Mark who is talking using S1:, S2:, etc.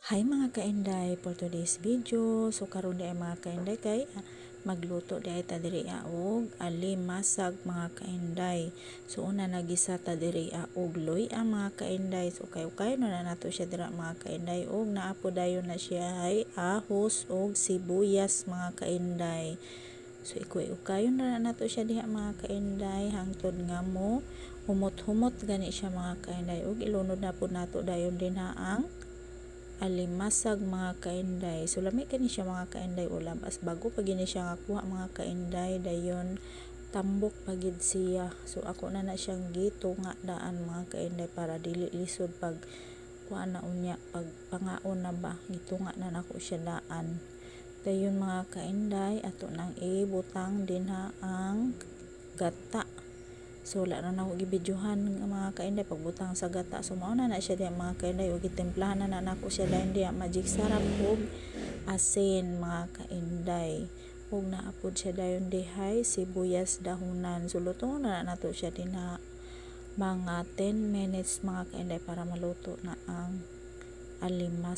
S1: Hi mga kainday, for today's video, so karon di ay mga kainday kay magluto di ay ta diri og alimasag mga kainday. So una nagisa ta diri og loy ang mga kainday. So kay no na nato siya dira mga kainday og naapo dayon na siya ay ahos og sibuyas mga kainday. So ikuy-ukayon na nato siya diha mga kainday hangtod nga mo humot-humot gani siya mga kainday og ilunod na pud nato dayon din ang alimasag mga kainday. So lami kani siya mga kainday ulam as bago pa gini siya nakuha mga kainday dayon tambok pagid siya. So ako na siyang gitunga daan mga kainday para dili lisod pag kuha na unya pag pangaon na ba gitunga na nako siya daan. Dayon mga kainday ato nang ibutang din ang gata. So wala na ako gibidyohan mga kainday pagbutang sa gata. So mao na siya diya mga kainday ug gitimplahan na nako siya dayon diya magic sarap ug asin mga kainday. Ug naapod siya dayon dihay sibuyas dahonan. So luto na nato siya din mga 10 minutes mga kainday para maluto na ang alimas.